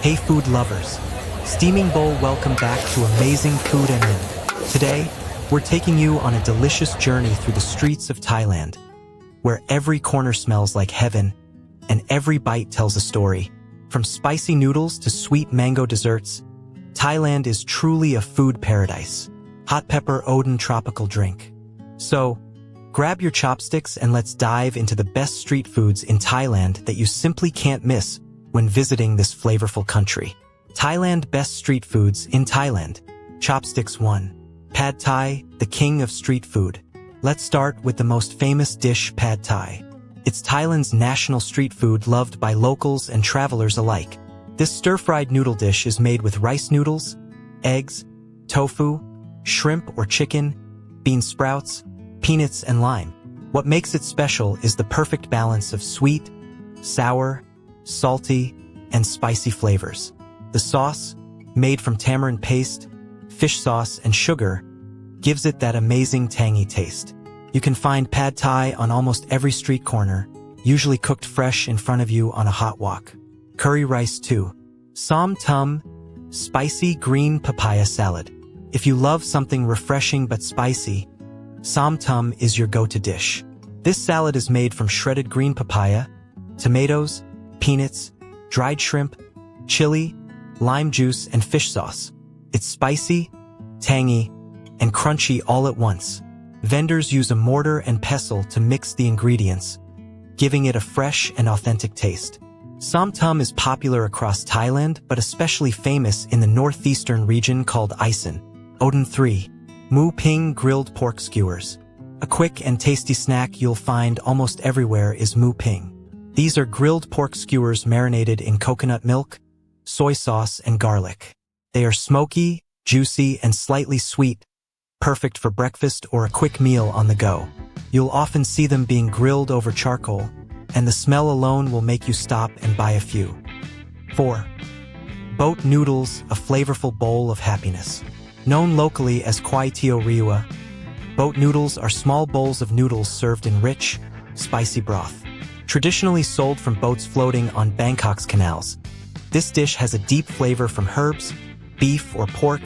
Hey food lovers, Steaming Bowl, welcome back to Amazing Food and Inn. Today, we're taking you on a delicious journey through the streets of Thailand, where every corner smells like heaven and every bite tells a story. From spicy noodles to sweet mango desserts, Thailand is truly a food paradise. Hot pepper Odin tropical drink. So, grab your chopsticks and let's dive into the best street foods in Thailand that you simply can't miss when visiting this flavorful country. Thailand best street foods in Thailand. Chopsticks 1. Pad Thai, the king of street food. Let's start with the most famous dish, Pad Thai. It's Thailand's national street food loved by locals and travelers alike. This stir-fried noodle dish is made with rice noodles, eggs, tofu, shrimp or chicken, bean sprouts, peanuts and lime. What makes it special is the perfect balance of sweet, sour, salty, and spicy flavors. The sauce, made from tamarind paste, fish sauce, and sugar, gives it that amazing tangy taste. You can find Pad Thai on almost every street corner, usually cooked fresh in front of you on a hot wok. Curry rice 2. Som Tum, spicy green papaya salad. If you love something refreshing but spicy, Som Tum is your go-to dish. This salad is made from shredded green papaya, tomatoes, peanuts, dried shrimp, chili, lime juice, and fish sauce. It's spicy, tangy, and crunchy all at once. Vendors use a mortar and pestle to mix the ingredients, giving it a fresh and authentic taste. Som Tum is popular across Thailand, but especially famous in the northeastern region called Isan. Odin 3. Mu Ping grilled pork skewers. A quick and tasty snack you'll find almost everywhere is mu ping. These are grilled pork skewers marinated in coconut milk, soy sauce, and garlic. They are smoky, juicy, and slightly sweet, perfect for breakfast or a quick meal on the go. You'll often see them being grilled over charcoal, and the smell alone will make you stop and buy a few. 4. Boat noodles, a flavorful bowl of happiness. Known locally as Kwai Teo Riua, boat noodles are small bowls of noodles served in rich, spicy broth. Traditionally sold from boats floating on Bangkok's canals, this dish has a deep flavor from herbs, beef or pork,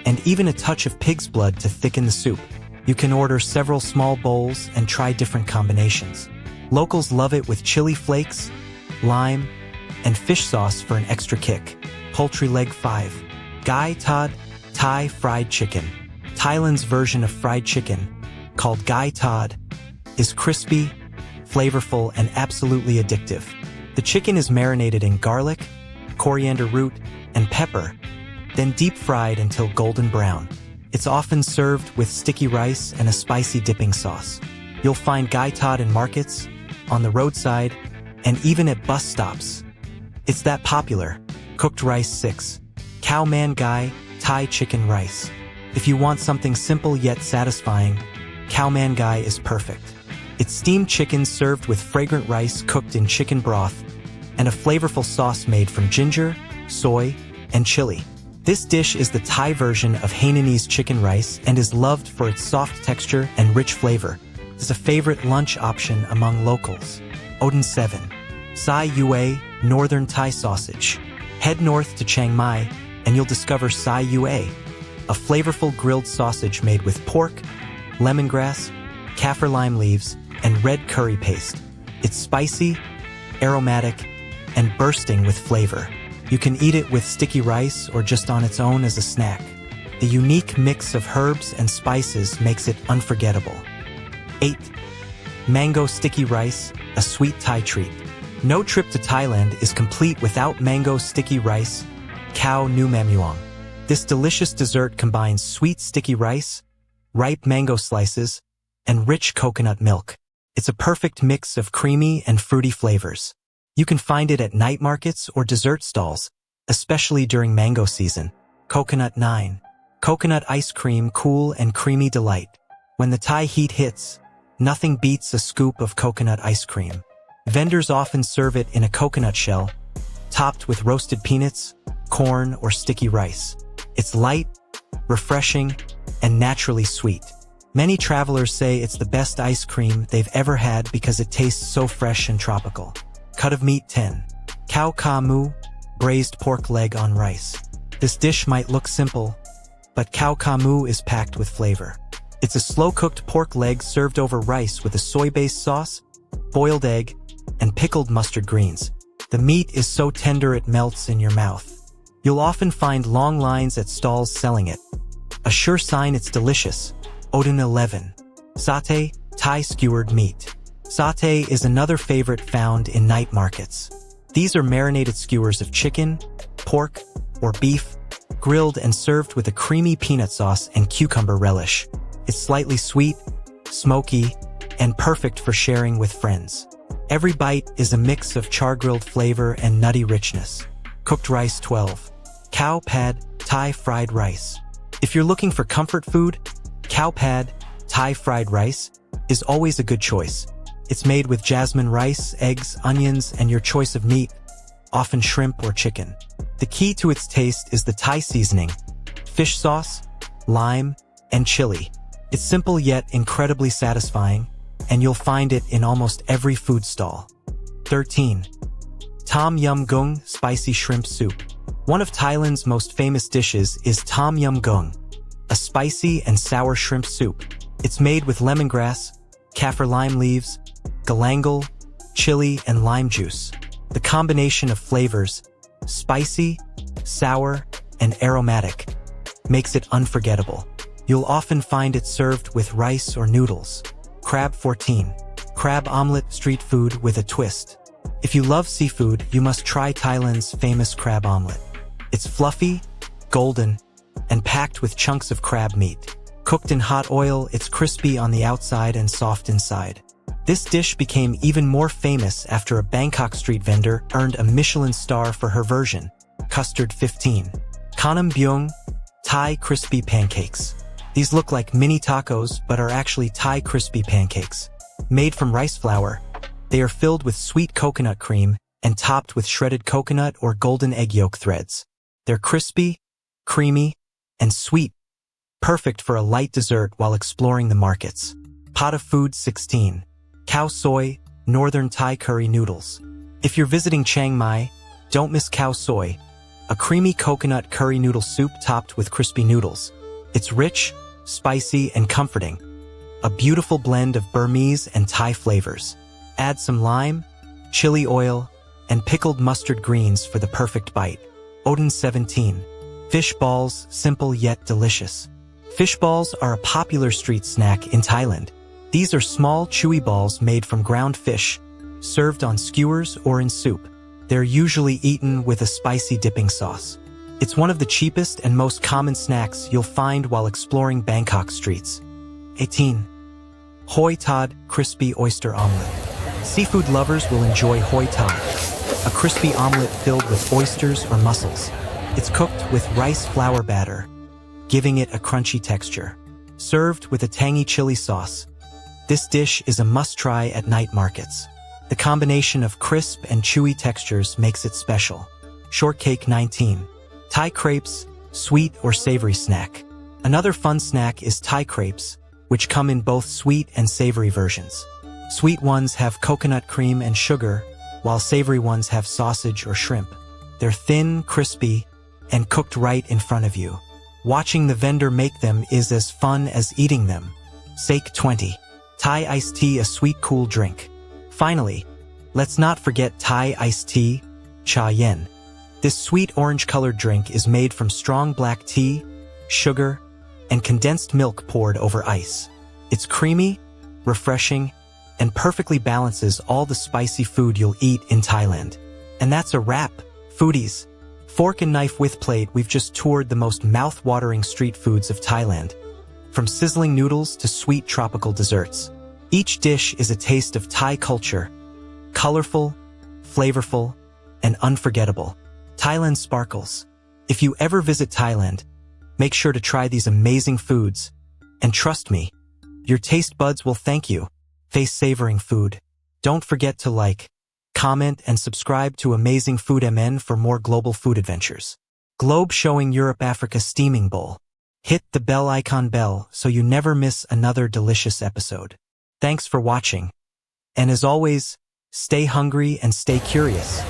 and even a touch of pig's blood to thicken the soup. You can order several small bowls and try different combinations. Locals love it with chili flakes, lime, and fish sauce for an extra kick. Poultry leg 5. Gai Tod, Thai fried chicken. Thailand's version of fried chicken, called Gai Tod, is crispy, flavorful, and absolutely addictive. The chicken is marinated in garlic, coriander root, and pepper, then deep fried until golden brown. It's often served with sticky rice and a spicy dipping sauce. You'll find Gai Tod in markets, on the roadside, and even at bus stops. It's that popular. Cooked rice 6. Khao Man Gai, Thai chicken rice. If you want something simple yet satisfying, Khao Man Gai is perfect. It's steamed chicken served with fragrant rice cooked in chicken broth and a flavorful sauce made from ginger, soy, and chili. This dish is the Thai version of Hainanese chicken rice and is loved for its soft texture and rich flavor. It's a favorite lunch option among locals. Odin 7. Sai Yue, Northern Thai sausage. Head north to Chiang Mai and you'll discover Sai Yue, a flavorful grilled sausage made with pork, lemongrass, kaffir lime leaves, and red curry paste. It's spicy, aromatic, and bursting with flavor. You can eat it with sticky rice or just on its own as a snack. The unique mix of herbs and spices makes it unforgettable. 8. Mango sticky rice, a sweet Thai treat. No trip to Thailand is complete without mango sticky rice, Khao Nu Mamuang. This delicious dessert combines sweet sticky rice, ripe mango slices, and rich coconut milk. It's a perfect mix of creamy and fruity flavors. You can find it at night markets or dessert stalls, especially during mango season. Coconut 9. Coconut ice cream, cool and creamy delight. When the Thai heat hits, nothing beats a scoop of coconut ice cream. Vendors often serve it in a coconut shell, topped with roasted peanuts, corn, or sticky rice. It's light, refreshing, and naturally sweet. Many travelers say it's the best ice cream they've ever had because it tastes so fresh and tropical. Cut of meat 10. Khao Ka Mu, braised pork leg on rice. This dish might look simple, but khao kha mu is packed with flavor. It's a slow-cooked pork leg served over rice with a soy-based sauce, boiled egg, and pickled mustard greens. The meat is so tender it melts in your mouth. You'll often find long lines at stalls selling it. A sure sign it's delicious. Odin 11. Satay, Thai skewered meat. Satay is another favorite found in night markets. These are marinated skewers of chicken, pork, or beef, grilled and served with a creamy peanut sauce and cucumber relish. It's slightly sweet, smoky, and perfect for sharing with friends. Every bite is a mix of char-grilled flavor and nutty richness. Cooked rice 12. Khao pad, Thai fried rice. If you're looking for comfort food, khao pad, Thai fried rice is always a good choice. It's made with jasmine rice, eggs, onions, and your choice of meat, often shrimp or chicken. The key to its taste is the Thai seasoning, fish sauce, lime, and chili. It's simple yet incredibly satisfying, and you'll find it in almost every food stall. 13. Tom Yum Goong Spicy Shrimp Soup. One of Thailand's most famous dishes is Tom Yum Goong, a spicy and sour shrimp soup. It's made with lemongrass, kaffir lime leaves, galangal, chili, and lime juice. The combination of flavors, spicy, sour, and aromatic, makes it unforgettable. You'll often find it served with rice or noodles. Crab 14. Crab omelette, street food with a twist. If you love seafood, you must try Thailand's famous crab omelette. It's fluffy, golden, and packed with chunks of crab meat. Cooked in hot oil, it's crispy on the outside and soft inside. This dish became even more famous after a Bangkok street vendor earned a Michelin star for her version. Custard 15. Khanam Byung, Thai crispy pancakes. These look like mini tacos but are actually Thai crispy pancakes. Made from rice flour, they are filled with sweet coconut cream and topped with shredded coconut or golden egg yolk threads. They're crispy, creamy, and sweet, perfect for a light dessert while exploring the markets. Pot of Food 16. Khao Soi, Northern Thai curry noodles. If you're visiting Chiang Mai, don't miss khao soi, a creamy coconut curry noodle soup topped with crispy noodles. It's rich, spicy, and comforting. A beautiful blend of Burmese and Thai flavors. Add some lime, chili oil, and pickled mustard greens for the perfect bite. Odin 17. Fish balls, simple yet delicious. Fish balls are a popular street snack in Thailand. These are small, chewy balls made from ground fish, served on skewers or in soup. They're usually eaten with a spicy dipping sauce. It's one of the cheapest and most common snacks you'll find while exploring Bangkok streets. 18. Hoi Tod, crispy oyster omelette. Seafood lovers will enjoy hoi tod, a crispy omelette filled with oysters or mussels. It's cooked with rice flour batter, giving it a crunchy texture. Served with a tangy chili sauce, this dish is a must-try at night markets. The combination of crisp and chewy textures makes it special. Shortcake 19. Thai crepes, sweet or savory snack. Another fun snack is Thai crepes, which come in both sweet and savory versions. Sweet ones have coconut cream and sugar, while savory ones have sausage or shrimp. They're thin, crispy, and cooked right in front of you. Watching the vendor make them is as fun as eating them. Sake 20. Thai iced tea, a sweet cool drink. Finally, let's not forget Thai iced tea, cha yen. This sweet orange-colored drink is made from strong black tea, sugar, and condensed milk poured over ice. It's creamy, refreshing, and perfectly balances all the spicy food you'll eat in Thailand. And that's a wrap, foodies. Fork and knife with plate, we've just toured the most mouth-watering street foods of Thailand. From sizzling noodles to sweet tropical desserts. Each dish is a taste of Thai culture. Colorful, flavorful, and unforgettable. Thailand sparkles. If you ever visit Thailand, make sure to try these amazing foods. And trust me, your taste buds will thank you. Face savoring food. Don't forget to like, comment, and subscribe to Amazing Food MN for more global food adventures. Globe showing Europe Africa steaming bowl. Hit the bell icon bell so you never miss another delicious episode. Thanks for watching. And as always, stay hungry and stay curious.